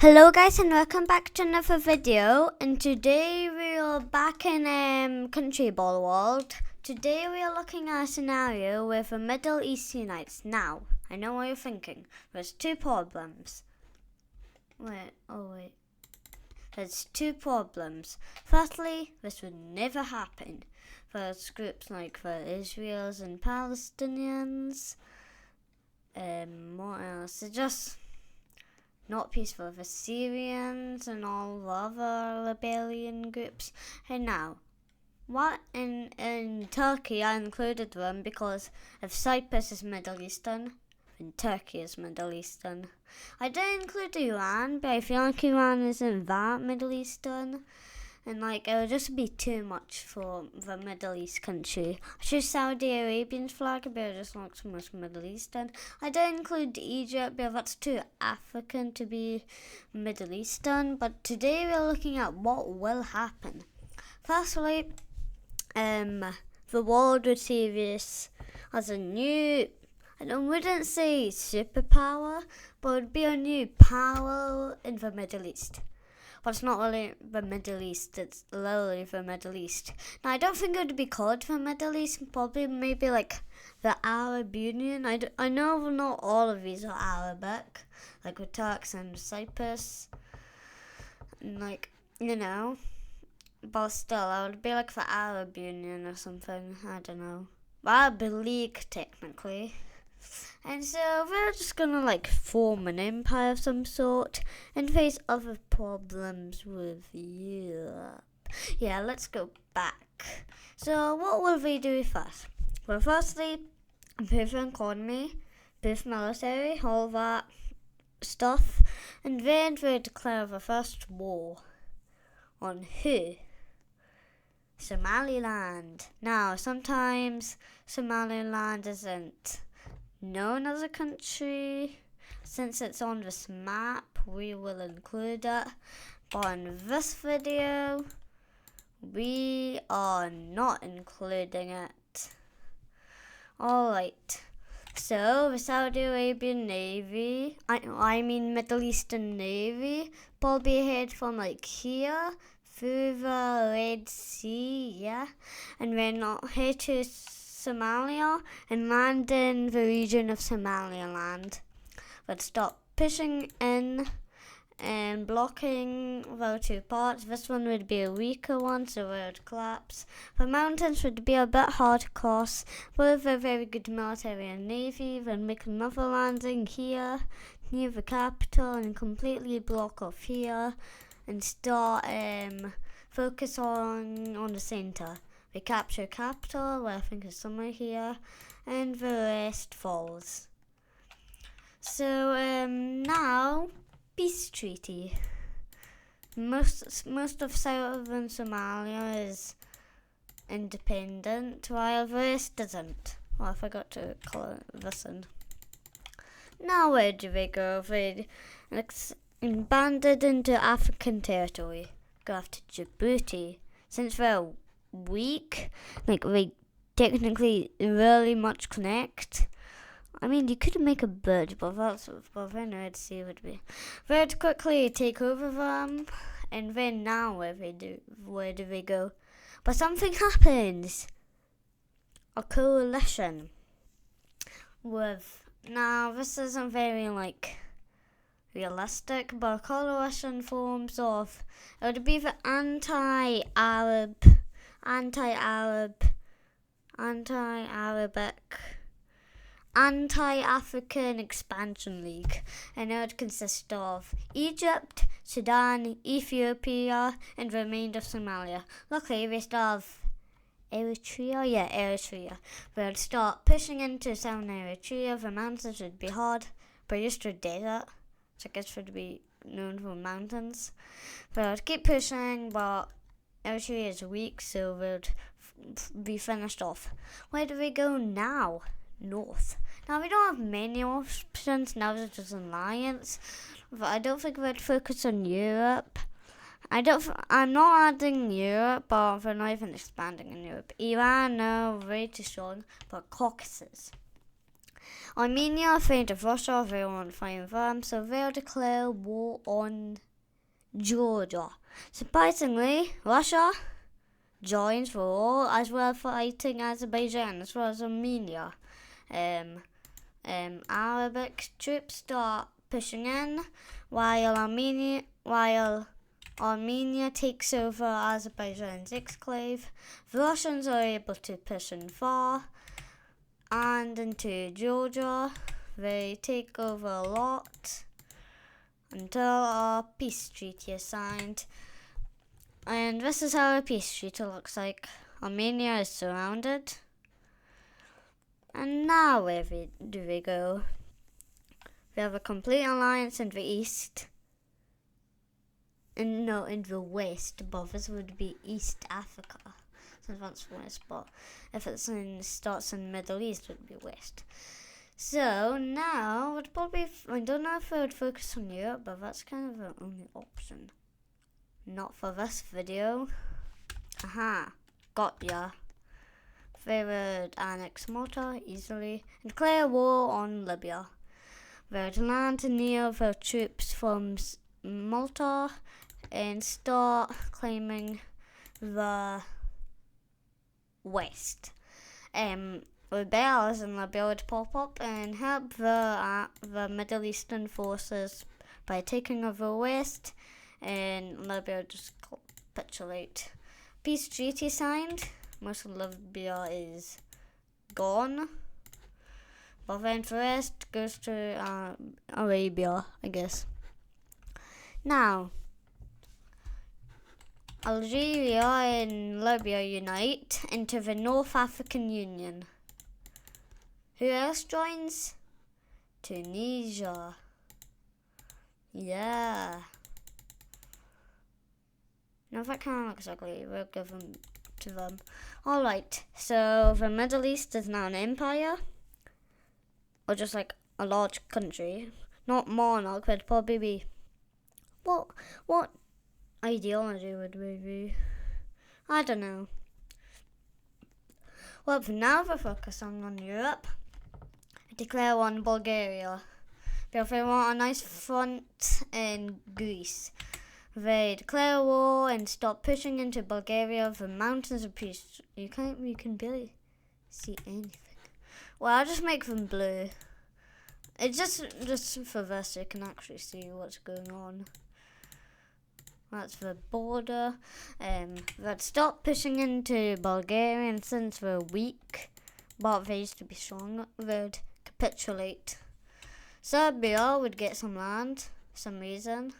Hello guys and welcome back to another video, and today we are back in Country Ball World. Today we are looking at a scenario with the Middle East unites. Now, I know what you're thinking. There's two problems. There's two problems. Firstly, this would never happen. There's groups like the Israelis and Palestinians. What else? It's just not peaceful. The Syrians and all the other rebellion groups. And now, what in Turkey, I included them because if Cyprus is Middle Eastern, then Turkey is Middle Eastern. I didn't include Iran, but I feel like Iran isn't that Middle Eastern. And it would just be too much for the Middle East country. I chose Saudi Arabian's flag, but it just looks too much Middle Eastern. I didn't include Egypt, but that's too African to be Middle Eastern. But today we're looking at what will happen. Firstly, the world would see this as a new, I wouldn't say superpower, but it would be a new power in the Middle East. But it's not really the Middle East, it's literally the Middle East. Now, I don't think it would be called the Middle East, maybe the Arab Union. I know not all of these are Arabic, like with Turks and Cyprus, and but still, it would be like the Arab Union or something, I don't know. Arab League, technically. And so we're just gonna form an empire of some sort and face other problems with Europe. Yeah, let's go back. So what will we do first? Well, firstly, improve our economy, boost military, all that stuff, and then we'll declare the first war. On who? Somaliland. Now, sometimes Somaliland isn't known as a country. Since it's on this map, we will include it. But in this video, we are not including it. Alright, so the Saudi Arabian Navy, I mean Middle Eastern Navy, probably head from here through the Red Sea, yeah, and then head to Somalia and land in the region of Somaliland. But stop pushing in and blocking the two parts. This one would be a weaker one, so it would collapse. The mountains would be a bit hard to cross, but with a very good military and navy, then make another landing here near the capital and completely block off here and start focus on the center. We capture capital, where I think is somewhere here, and the rest falls. So now, peace treaty. Most of southern Somalia is independent, while the rest isn't. Oh, I forgot to call it this in. Now where do they go? They expanded into African territory. Go after Djibouti. Since they're weak, they technically really much connect. I mean, you could make a bridge, but that's what then Red Sea would be. They'd quickly take over them, and then now where do they go? But something happens. A coalition now this isn't very realistic, but a coalition forms of, it would be the Anti-African Expansion League, and it would consist of Egypt, Sudan, Ethiopia, and the remainder of Somalia. Luckily, we still have Eritrea. Yeah, Eritrea. We would start pushing into southern Eritrea. The mountains would be hard, but just a desert, so I guess would be known for mountains. But I'd keep pushing, but Eritrea is weak, so we'd be finished off. Where do we go now? North. Now we don't have many options. Now there's just an alliance, but I don't think we'd focus on Europe. I'm not adding Europe, but we're not even expanding in Europe. Iran, no, way too strong, but Caucasus. Armenia are afraid of Russia, they won't fight them, so they'll declare war on Georgia. Surprisingly, Russia joins the war as well, fighting Azerbaijan as well as Armenia. Arabic troops start pushing in while Armenia takes over Azerbaijan's exclave. The Russians are able to push in far and into Georgia. They take over a lot until a peace treaty is signed. And this is how a peace treaty looks like. Armenia is surrounded. And now where do we go? We have a complete alliance in the east. And no, in the west, but this would be East Africa. So that's west, but if it starts in the Middle East, it would be west. So now, I don't know if I would focus on Europe, but that's kind of the only option. Not for this video. Aha, got ya. They would annex Malta easily and declare war on Libya. They would land near the troops from Malta and start claiming the west. Rebels in Libya would pop up and help the Middle Eastern forces by taking over the west, and Libya would just capitulate. Peace treaty signed. Most of Libya is gone, but then the rest goes to Arabia, I guess. Now, Algeria and Libya unite into the North African Union. Who else joins? Tunisia. Yeah. Now that kind of looks ugly. We'll give them to them. Alright, so the Middle East is now an empire. Or just like a large country. Not monarch, but probably be... What ideology would we be? I don't know. Well, for now we're focusing on Europe. Declare on Bulgaria. But they want a nice front in Greece. They declare war and stop pushing into Bulgaria. The mountains of peace. You can barely see anything. Well, I'll just make them blue. It's just for this, you can actually see what's going on. That's the border. They'd stop pushing into Bulgaria, and since we're weak, but they used to be strong, they'd capitulate. Serbia would get some land, for some reason.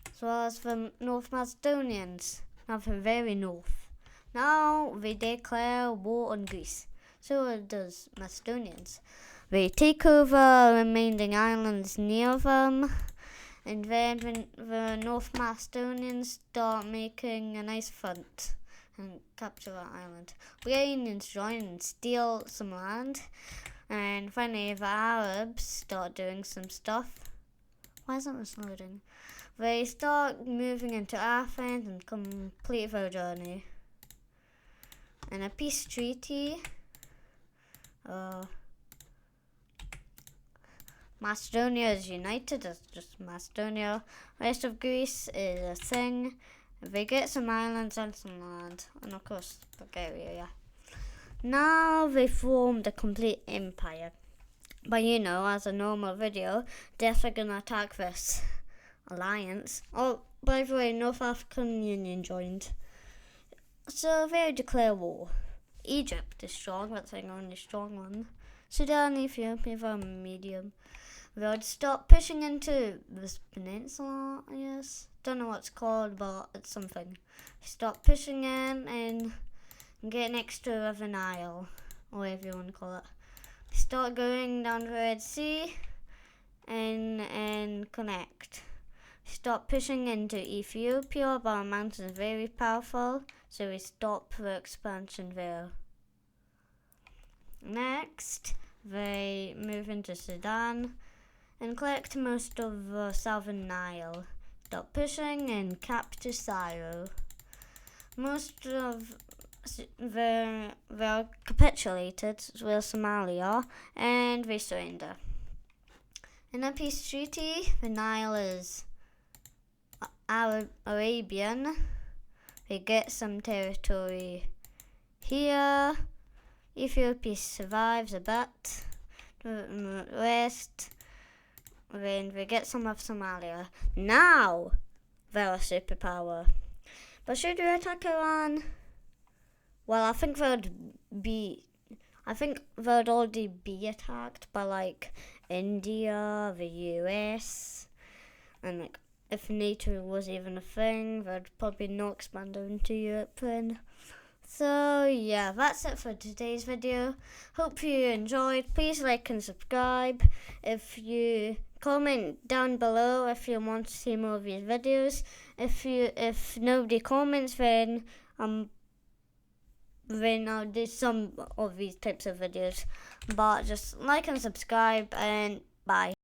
As well as the North Macedonians. Now the very north. Now they declare war on Greece. So does Macedonians. They take over remaining islands near them. And then the North Macedonians start making a nice front and capture that island. Bulgarians join and steal some land. And finally the Arabs start doing some stuff. Why isn't this loading? They start moving into Athens and complete their journey. And a peace treaty. Macedonia is united, it's just Macedonia. Rest of Greece is a thing. They get some islands and some land. And of course, Bulgaria, yeah. Now they formed a complete empire. But you know, as a normal video, they're gonna attack this alliance. Oh, by the way, North African Union joined. So they declare war. Egypt is strong, that's the only strong one. Sudan, Ethiopia, are medium. They would stop pushing into this peninsula, I guess. Don't know what it's called, but it's something. Stop pushing in and get next to the River Nile, or whatever you want to call it. Start going down the Red Sea and connect. Stop pushing into Ethiopia, but our mountain is very powerful, so we stop the expansion there. Next, they move into Sudan and collect most of the southern Nile. Stop pushing and capture Cairo. Most of they capitulated with Somalia and they surrender. In a peace treaty, the Nile is Arabian. They get some territory here. Ethiopia survives a bit. The rest, then they get some of Somalia. Now they're a superpower. But should we attack Iran? Well, I think they'd already be attacked by like India, the US, and like if NATO was even a thing, they'd probably not expand into Europe then. So yeah, that's it for today's video. Hope you enjoyed. Please like and subscribe. If you comment down below if you want to see more of these videos. If nobody comments, then I'll do some of these types of videos. But just like and subscribe, and bye.